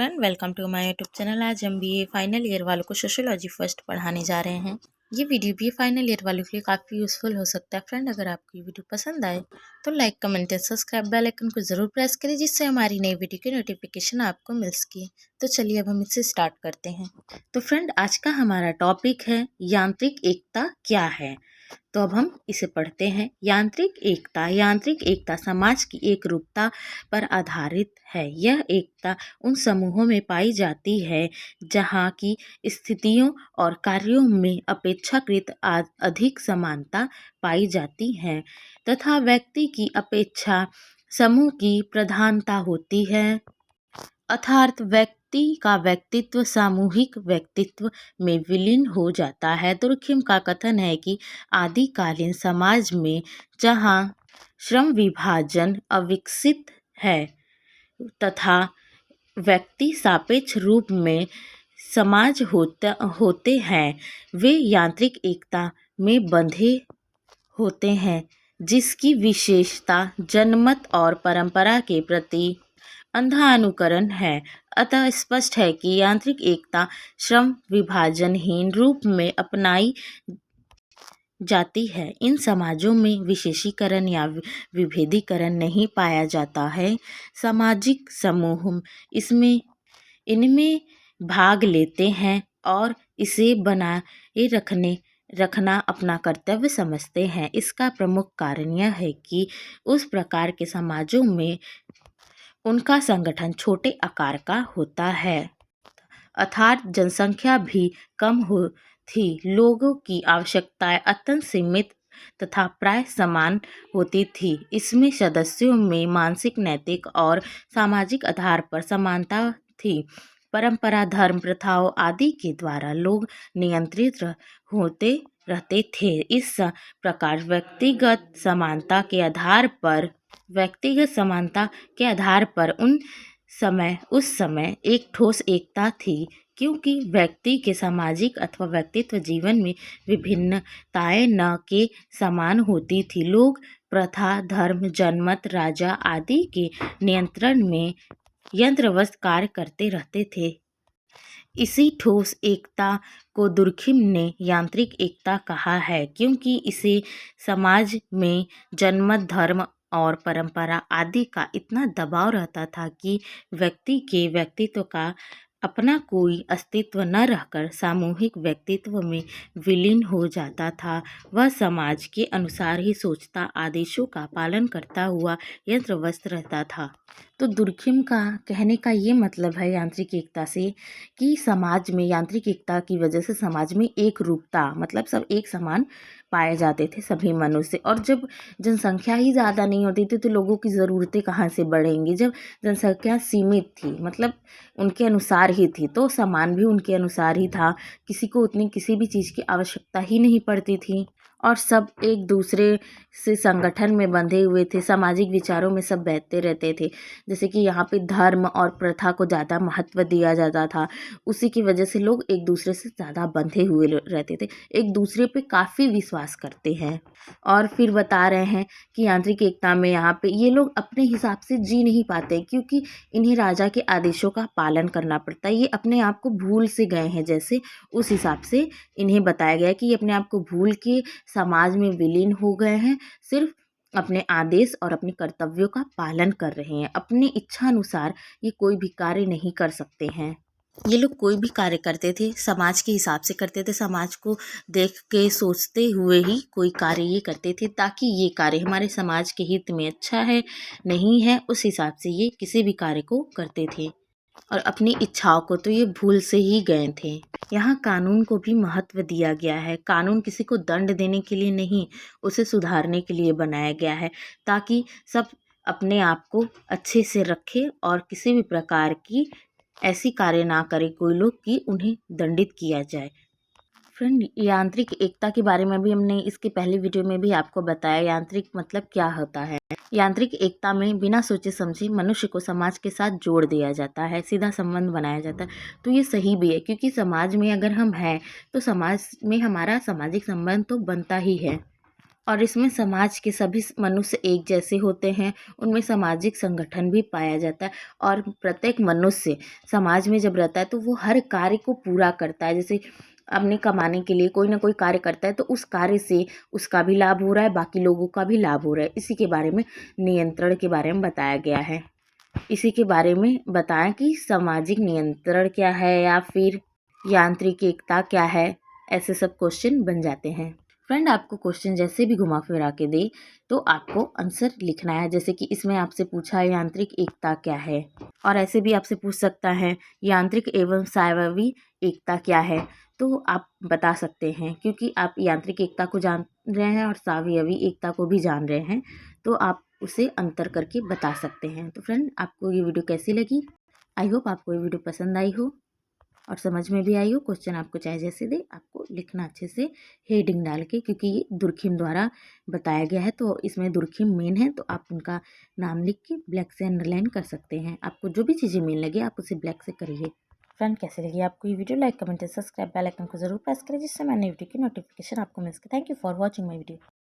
Friend, welcome to my YouTube channel. आज हम BA final year वालों को सोशियोलॉजी फर्स्ट पढ़ाने जा रहे हैं। ये वीडियो बीए फाइनल ईयर वालों के लिए काफ़ी यूजफुल हो सकता है। फ्रेंड, अगर आपको ये वीडियो पसंद आए तो लाइक, कमेंट और सब्सक्राइब बेल आइकन को ज़रूर प्रेस करें, जिससे हमारी नई वीडियो की नोटिफिकेशन आपको मिल सके। तो चलिए अब हम इससे स्टार्ट करते हैं। तो फ्रेंड, आज का हमारा टॉपिक है यांत्रिक एकता क्या है। तो अब हम इसे पढ़ते हैं। यांत्रिक एकता समाज की एकरूपता पर आधारित है। यह एकता उन समूहों में पाई जाती है जहाँ की स्थितियों और कार्यों में अपेक्षाकृत अधिक समानता पाई जाती है तथा व्यक्ति की अपेक्षा समूह की प्रधानता होती है। अर्थात व्यक्ति का व्यक्तित्व सामूहिक व्यक्तित्व में विलीन हो जाता है। दुर्खिम का कथन है कि आदिकालीन समाज में जहाँ श्रम विभाजन अविकसित है तथा व्यक्ति सापेक्ष रूप में समाज होते हैं, वे यांत्रिक एकता में बंधे होते हैं, जिसकी विशेषता जनमत और परंपरा के प्रति अंधा अनुकरण है। अतः स्पष्ट है कि यांत्रिक एकता श्रम विभाजनहीन रूप में अपनाई जाती है। इन समाजों में विशेषीकरण या विभेदीकरण नहीं पाया जाता है। सामाजिक समूह इनमें भाग लेते हैं और इसे बनाए रखना अपना कर्तव्य समझते हैं। इसका प्रमुख कारण यह है कि उस प्रकार के समाजों में उनका संगठन छोटे आकार का होता है, अर्थात जनसंख्या भी कम थी। लोगों की आवश्यकताएं अत्यंत सीमित तथा प्राय समान होती थी। इसमें सदस्यों में मानसिक, नैतिक और सामाजिक आधार पर समानता थी। परंपरा, धर्म, प्रथाओं आदि के द्वारा लोग नियंत्रित होते रहते थे। इस प्रकार व्यक्तिगत समानता के आधार पर उस समय एक ठोस एकता थी, क्योंकि व्यक्ति के सामाजिक अथवा व्यक्तित्व जीवन में विभिन्नताएं न के समान होती थी। लोग प्रथा, धर्म, जनमत, राजा आदि के नियंत्रण में यंत्रवत कार्य करते रहते थे। इसी ठोस एकता को दुर्खिम ने यांत्रिक एकता कहा है, क्योंकि इसे समाज में जनमत, धर्म और परंपरा आदि का इतना दबाव रहता था कि व्यक्ति के व्यक्तित्व का अपना कोई अस्तित्व न रहकर सामूहिक व्यक्तित्व में विलीन हो जाता था। वह समाज के अनुसार ही सोचता, आदेशों का पालन करता हुआ यंत्रवत रहता था। तो दुर्खिम का कहने का ये मतलब है यांत्रिक एकता से कि समाज में यांत्रिक एकता की वजह से समाज में एक रूपता, मतलब सब एक समान पाए जाते थे सभी मनुष्य। और जब जनसंख्या ही ज़्यादा नहीं होती थी तो लोगों की ज़रूरतें कहाँ से बढ़ेंगी। जब जनसंख्या सीमित थी, मतलब उनके अनुसार ही थी, तो सामान भी उनके अनुसार ही था। किसी को उतनी किसी भी चीज़ की आवश्यकता ही नहीं पड़ती थी और सब एक दूसरे से संगठन में बंधे हुए थे। सामाजिक विचारों में सब बहते रहते थे। जैसे कि यहाँ पे धर्म और प्रथा को ज़्यादा महत्व दिया जाता था, उसी की वजह से लोग एक दूसरे से ज़्यादा बंधे हुए रहते थे, एक दूसरे पे काफ़ी विश्वास करते हैं। और फिर बता रहे हैं कि यांत्रिक एकता में यहाँ पे ये लोग अपने हिसाब से जी नहीं पाते, क्योंकि इन्हें राजा के आदेशों का पालन करना पड़ता है। ये अपने आप को भूल से गए हैं, जैसे उस हिसाब से इन्हें बताया गया कि ये अपने आप को भूल के समाज में विलीन हो गए हैं। सिर्फ अपने आदेश और अपने कर्तव्यों का पालन कर रहे हैं। अपनी इच्छा अनुसार ये कोई भी कार्य नहीं कर सकते हैं। ये लोग कोई भी कार्य करते थे समाज के हिसाब से करते थे, समाज को देख के सोचते हुए ही कोई कार्य ये करते थे, ताकि ये कार्य हमारे समाज के हित में अच्छा है नहीं है, उस हिसाब से ये किसी भी कार्य को करते थे। और अपनी इच्छाओं को तो ये भूल से ही गए थे। यहाँ कानून को भी महत्व दिया गया है। कानून किसी को दंड देने के लिए नहीं, उसे सुधारने के लिए बनाया गया है, ताकि सब अपने आप को अच्छे से रखे और किसी भी प्रकार की ऐसी कार्य ना करे कोई लोग कि उन्हें दंडित किया जाए। फ्रेंड, यांत्रिक एकता के बारे में भी हमने इसके पहले वीडियो में भी आपको बताया यांत्रिक मतलब क्या होता है। यांत्रिक एकता में बिना सोचे समझे मनुष्य को समाज के साथ जोड़ दिया जाता है, सीधा संबंध बनाया जाता है। तो ये सही भी है, क्योंकि समाज में अगर हम हैं तो समाज में हमारा सामाजिक संबंध तो बनता ही है। और इसमें समाज के सभी मनुष्य एक जैसे होते हैं। उनमें सामाजिक संगठन भी पाया जाता है और प्रत्येक मनुष्य समाज में जब रहता है तो वो हर कार्य को पूरा करता है। जैसे अपने कमाने के लिए कोई ना कोई कार्य करता है तो उस कार्य से उसका भी लाभ हो रहा है, बाकी लोगों का भी लाभ हो रहा है। इसी के बारे में नियंत्रण के बारे में बताया गया है। इसी के बारे में बताएं कि सामाजिक नियंत्रण क्या है या फिर यांत्रिक एकता क्या है। ऐसे सब क्वेश्चन बन जाते हैं। फ्रेंड, आपको क्वेश्चन जैसे भी घुमा फिरा के दे तो आपको आंसर लिखना है। जैसे कि इसमें आपसे पूछा है यांत्रिक एकता क्या है, और ऐसे भी आपसे पूछ सकता है यांत्रिक एवं स्वायवीय एकता क्या है, तो आप बता सकते हैं। क्योंकि आप यांत्रिक एकता को जान रहे हैं और स्वायवीय एकता को भी जान रहे हैं तो आप उसे अंतर करके बता सकते हैं। तो फ्रेंड, आपको ये वीडियो कैसी लगी? आई होप आपको ये वीडियो पसंद आई हो और समझ में भी आई हो। क्वेश्चन आपको चाहे जैसे दे, आपको लिखना अच्छे से हेडिंग डाल के, क्योंकि ये दुर्खिम द्वारा बताया गया है तो इसमें दुर्खिम मेन है तो आप उनका नाम लिख के ब्लैक से अंडरलाइन कर सकते हैं। आपको जो भी चीज़ें मेन लगे आप उसे ब्लैक से करिए। फ्रेंड, कैसे लगी आपको ये video? Like, comment, subscribe, bell icon को जरूर प्रेस करें जिससे मैं नई वीडियो की नोटिफिकेशन आपको मिल सके। Thank you for watching my video.